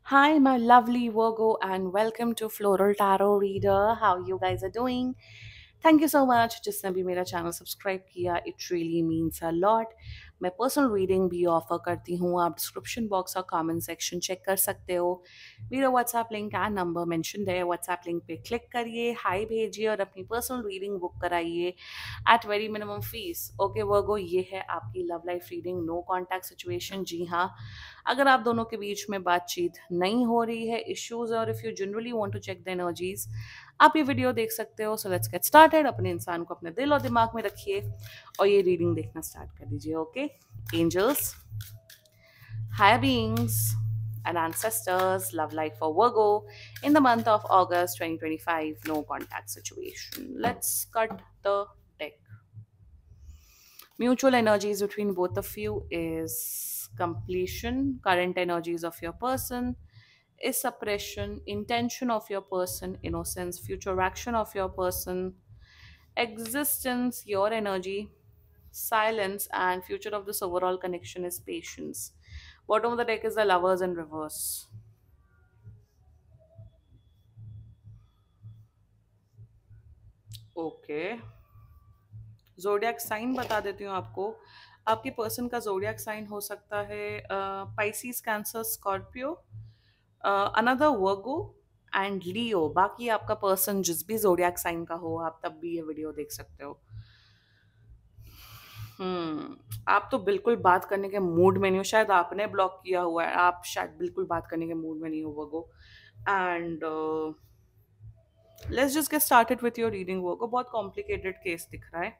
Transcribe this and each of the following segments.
Hi, my lovely Virgo, and welcome to Floral Tarot Reader. How you guys are doing? Thank you so much जिसने भी मेरा channel subscribe किया. It really means a lot. मैं personal reading भी offer करती हूँ. आप description box और कमेंट सेक्शन चेक कर सकते हो. मेरा WhatsApp link and number mention है. व्हाट्सएप लिंक पे क्लिक करिए, हाई भेजिए और अपनी पर्सनल रीडिंग बुक कराइए at very minimum fees. Okay Virgo, ये है आपकी love life reading. No contact situation. जी हाँ, अगर आप दोनों के बीच में बातचीत नहीं हो रही है, इश्यूज, और if you generally want to check the energies, आप ये वीडियो देख सकते हो. So let's get started. अपने इंसान को अपने दिल और दिमाग में रखिए और ये रीडिंग देखना स्टार्ट कर दीजिए. Okay angels, higher beings, and ancestors, love life for Virgo in the month of August 2025, no contact situation. Let's cut the deck. Mutual energies between both of you is completion. Current energies of your person is suppression. Intention of your person, innocence. Future action of your person, existence, your energy, silence. And future of this overall connection is patience. Bottom of the deck is the lovers in reverse. Okay, zodiac sign बता देती हूँ आपको. आपके person का जोडियाक sign हो सकता है Pisces, Cancer, Scorpio, another Virgo and Leo. बाकी आपका पर्सन जिस भी जोडियाक साइन का हो, आप तब भी ये वीडियो देख सकते हो. आप तो बिल्कुल बात करने के मूड में नहीं हो. शायद आपने ब्लॉक किया हुआ है. आप शायद बिल्कुल बात करने के मूड में नहीं हो Virgo. And let's just get started with your reading Virgo. बहुत कॉम्प्लिकेटेड केस दिख रहा है.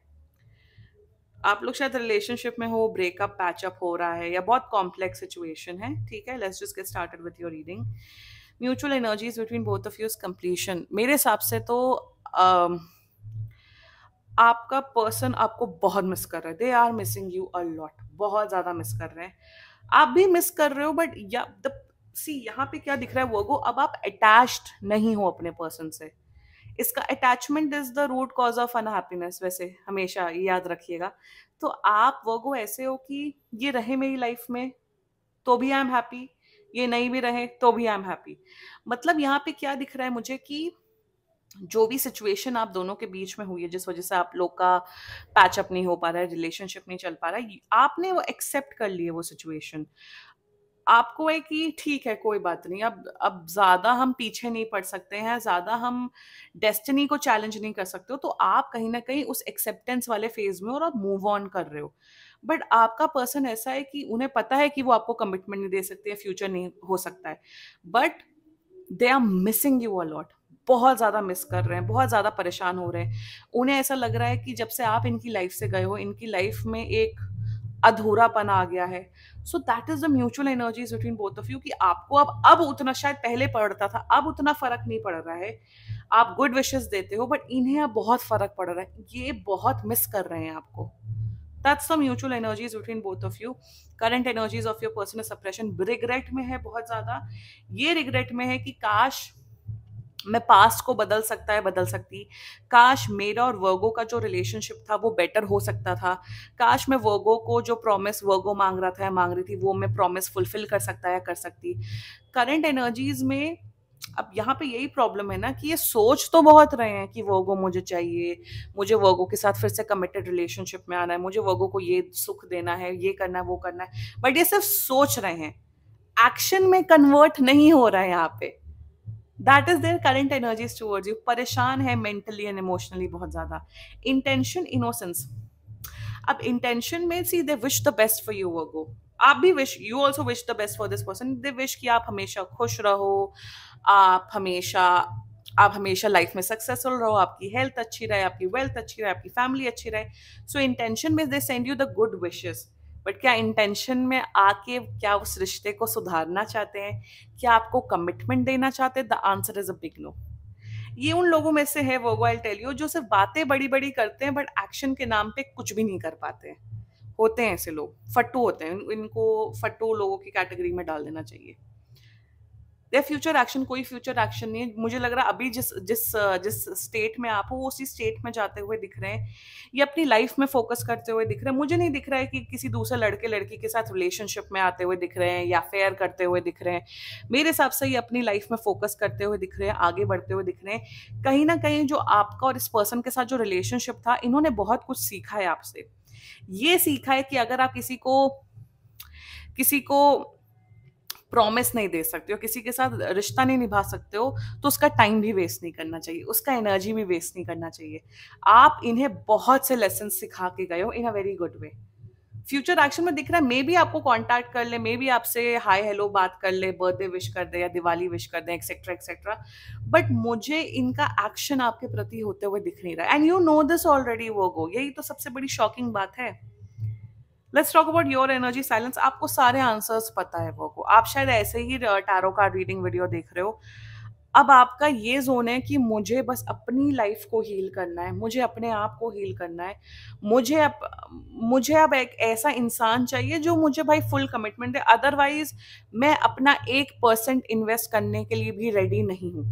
आप लोग शायद रिलेशनशिप में हो, ब्रेकअप पैचअप हो रहा है, या बहुत कॉम्प्लेक्स सिचुएशन है. ठीक है, let's just get started with your reading. Mutual energies between both of you is completion. मेरे हिसाब से तो आपका पर्सन आपको बहुत मिस कर रहा है. They are missing you a lot. बहुत ज्यादा मिस कर रहे हैं. आप भी मिस कर रहे हो, बट या द सी यहाँ पे क्या दिख रहा है वर्गो, अब आप अटैच्ड नहीं हो अपने पर्सन से. इसका attachment is the root cause of unhappiness. वैसे हमेशा ये याद रखिएगा. तो आप वर्गो ऐसे हो कि ये रहे मेरी लाइफ में तो भी आई एम हैप्पी, ये नहीं भी रहे तो भी आई एम हैप्पी. मतलब यहाँ पे क्या दिख रहा है मुझे कि जो भी सिचुएशन आप दोनों के बीच में हुई है, जिस वजह से आप लोग का पैचअप नहीं हो पा रहा है, रिलेशनशिप नहीं चल पा रहा है, आपने वो एक्सेप्ट कर लिए वो सिचुएशन. आपको है कि ठीक है, कोई बात नहीं. अब ज़्यादा हम पीछे नहीं पड़ सकते हैं, ज़्यादा हम डेस्टिनी को चैलेंज नहीं कर सकते हो. तो आप कहीं न कहीं उस एक्सेप्टेंस वाले फ़ेज़ में हो और आप मूव ऑन कर रहे हो. बट आपका पर्सन ऐसा है कि उन्हें पता है कि वो आपको कमिटमेंट नहीं दे सकते, या फ्यूचर नहीं हो सकता है. But they are missing you a lot. बहुत ज़्यादा मिस कर रहे हैं, बहुत ज़्यादा परेशान हो रहे हैं. उन्हें ऐसा लग रहा है कि जब से आप इनकी लाइफ़ से गए हो, इनकी लाइफ़ में एक अधूरापन आ गया है. So that is the mutual energies between both of you कि आपको अब उतना शायद पहले पड़ता था, अब उतना फर्क नहीं पड़ रहा है. आप गुड विशेस देते हो, बट इन्हें अब बहुत फर्क पड़ रहा है. ये बहुत मिस कर रहे हैं आपको. That's the mutual energies between both of you. Current energies of your person suppression. Regret में है बहुत ज्यादा. ये रिग्रेट में है कि काश मैं पास्ट को बदल सकता है, बदल सकती. काश मेरा और वर्गो का जो रिलेशनशिप था वो बेटर हो सकता था. काश मैं वर्गो को जो प्रॉमिस वर्गो मांग रहा था या मांग रही थी, वो मैं प्रॉमिस फुलफिल कर सकता है, कर सकती. करंट एनर्जीज में अब यहाँ पे यही प्रॉब्लम है ना कि ये सोच तो बहुत रहे हैं कि वर्गो मुझे चाहिए, मुझे वर्गो के साथ फिर से कमिटेड रिलेशनशिप में आना है, मुझे वर्गो को ये सुख देना है, ये करना है, वो करना है. बट ये सिर्फ सोच रहे हैं, एक्शन में कन्वर्ट नहीं हो रहा है यहाँ पे. That is their current energies towards you. परेशान है मेंटली एंड इमोशनली बहुत ज्यादा. Intention, innocence. अब इंटेंशन में see they wish the best for you Virgo. आप भी wish, you also wish the best for this person. They wish कि आप हमेशा खुश रहो, आप हमेशा आप हमेशा लाइफ में सक्सेसफुल रहो, आपकी हेल्थ अच्छी रहे, आपकी वेल्थ अच्छी रहे, आपकी फैमिली अच्छी रहे. सो इंटेंशन में they send you the good wishes. But क्या इंटेंशन में आके क्या उस रिश्ते को सुधारना चाहते हैं? क्या आपको कमिटमेंट देना चाहते हैं? The answer is a big no. ये उन लोगों में से है वो, आई टेल यू, जो सिर्फ बातें बड़ी बड़ी करते हैं बट एक्शन के नाम पे कुछ भी नहीं कर पाते हैं. होते हैं ऐसे लोग, फट्टू होते हैं. इनको फट्टू लोगों की कैटेगरी में डाल देना चाहिए. देयर फ्यूचर एक्शन, कोई फ्यूचर एक्शन नहीं है। मुझे लग रहा है अभी जिस जिस जिस स्टेट में आप हो वो उसी स्टेट में जाते हुए दिख रहे हैं। ये अपनी लाइफ में फोकस करते हुए दिख रहे हैं। मुझे नहीं दिख रहा है कि किसी दूसरे लड़के लड़की के साथ रिलेशनशिप में आते हुए दिख रहे हैं या फेयर करते हुए दिख रहे हैं। मेरे हिसाब से ये अपनी लाइफ में फोकस करते हुए दिख रहे हैं, आगे बढ़ते हुए दिख रहे हैं। कहीं ना कहीं जो आपका और इस पर्सन के साथ जो रिलेशनशिप था, इन्होंने बहुत कुछ सीखा है आपसे। ये सीखा है कि अगर आप किसी को प्रॉमिस नहीं दे सकते हो, किसी के साथ रिश्ता नहीं निभा सकते हो, तो उसका टाइम भी वेस्ट नहीं करना चाहिए, उसका एनर्जी भी वेस्ट नहीं करना चाहिए। आप इन्हें बहुत से लेसन सिखा के गए हो in a very good way. Future action में दिख रहा है, मे भी आपको कांटेक्ट कर ले, मे भी आपसे हाय हेलो बात कर ले, बर्थडे विश कर दे या दिवाली विश कर दे, एक्सेट्रा एक्सेट्रा। बट मुझे इनका एक्शन आपके प्रति होते हुए दिख नहीं रहा, and you know this already Virgo. यही तो सबसे बड़ी शॉकिंग बात है। Let's talk about your energy silence. आपको सारे आंसर्स पता है वो को, आप शायद ऐसे ही टैरो कार्ड रीडिंग वीडियो देख रहे हो। अब आपका ये जोन है कि मुझे बस अपनी लाइफ को हील करना है, मुझे अपने आप को हील करना है। मुझे अब एक ऐसा इंसान चाहिए जो मुझे भाई फुल कमिटमेंट है, अदरवाइज मैं अपना 1% इन्वेस्ट करने के लिए भी रेडी नहीं हूँ।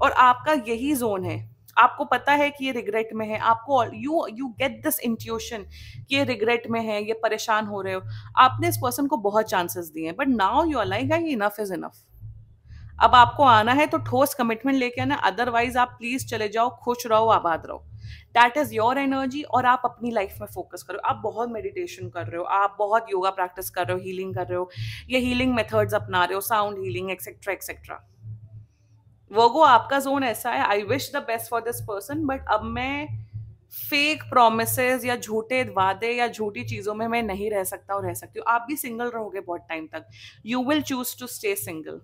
और आपका यही जोन है, आपको पता है कि ये रिग्रेट में है, आपको you you get this intuition कि ये रिग्रेट में है, ये परेशान हो रहे हो। आपने इस पर्सन को बहुत चांसेस दिए हैं, but now you are like enough is enough. अब आपको आना है तो ठोस कमिटमेंट लेके आना, अदरवाइज आप प्लीज चले जाओ, खुश रहो, आबाद रहो। That is your energy. और आप अपनी लाइफ में फोकस करो। आप बहुत मेडिटेशन कर रहे हो, आप बहुत योगा प्रैक्टिस कर रहे हो, हीलिंग कर रहे हो, ये हीलिंग मेथड्स अपना रहे हो, साउंड हीलिंग एक्सेट्रा एक्सेट्रा। वर्गो, आपका जोन ऐसा है, I wish the best for this person, but अब मैं फेक प्रोमिसेस या झूठे वादे या झूठी चीजों में मैं नहीं रह सकता और रह सकती हूँ। आप भी सिंगल रहोगे बहुत टाइम तक, you will choose to stay single.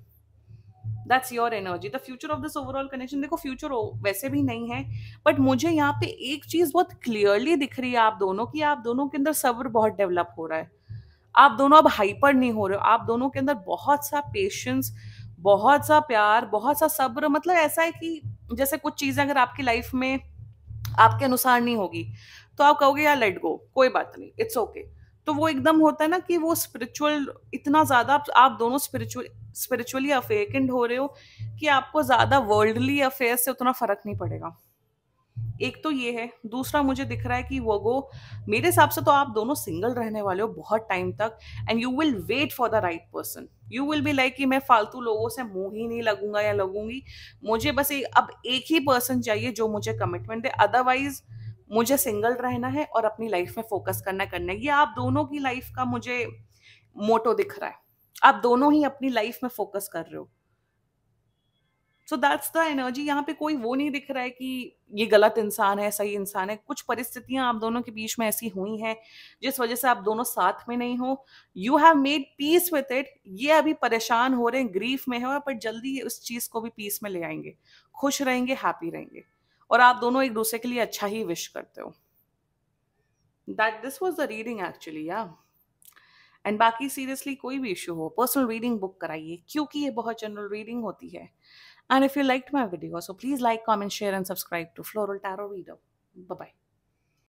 That's your energy. The future of this overall connection, देखो फ्यूचर वैसे भी नहीं है, बट मुझे यहाँ पे एक चीज बहुत क्लियरली दिख रही है आप दोनों की, आप दोनों के अंदर सब्र बहुत डेवलप हो रहा है। आप दोनों अब हाइपर नहीं हो रहे हो, आप दोनों के अंदर बहुत सा पेशेंस, बहुत सा प्यार, बहुत सा सब्र। मतलब ऐसा है कि जैसे कुछ चीजें अगर आपकी लाइफ में आपके अनुसार नहीं होगी तो आप कहोगे यार लेट गो, कोई बात नहीं, इट्स ओके। तो वो एकदम होता है ना कि वो स्पिरिचुअल इतना ज्यादा, आप दोनों स्पिरिचुअली अवेकेंड हो रहे हो कि आपको ज्यादा वर्ल्डली अफेयर से उतना फर्क नहीं पड़ेगा। एक तो ये है। दूसरा मुझे दिख रहा है कि वो मेरे हिसाब से तो आप दोनों सिंगल रहने वाले हो बहुत टाइम तक, and you will wait for the right person. You will be like कि मैं फालतू लोगों से मुंह ही नहीं लगूंगा या लगूंगी, मुझे बस अब एक ही पर्सन चाहिए जो मुझे कमिटमेंट दे, अदरवाइज मुझे सिंगल रहना है और अपनी लाइफ में फोकस करना है। ये आप दोनों की लाइफ का मुझे मोटो दिख रहा है। आप दोनों ही अपनी लाइफ में फोकस कर रहे हो। So that's the energy. यहाँ पे कोई वो नहीं दिख रहा है कि ये गलत इंसान है, सही इंसान है। कुछ परिस्थितियां आप दोनों के बीच में ऐसी हुई हैं जिस वजह से आप दोनों साथ में नहीं हो। You have made peace with it. ये अभी परेशान हो रहे हैं, ग्रीफ में है, पर जल्दी ये उस चीज को भी पीस में ले आएंगे, खुश रहेंगे, हैप्पी रहेंगे। और आप दोनों एक दूसरे के लिए अच्छा ही विश करते हो। That this was the reading actually, या एंड बाकी सीरियसली कोई भी इशू हो, पर्सनल रीडिंग बुक कराइए, क्योंकि ये बहुत जनरल रीडिंग होती है। And if you liked my video, so please like, comment, share, and subscribe to Floral Tarot Reader. Bye bye.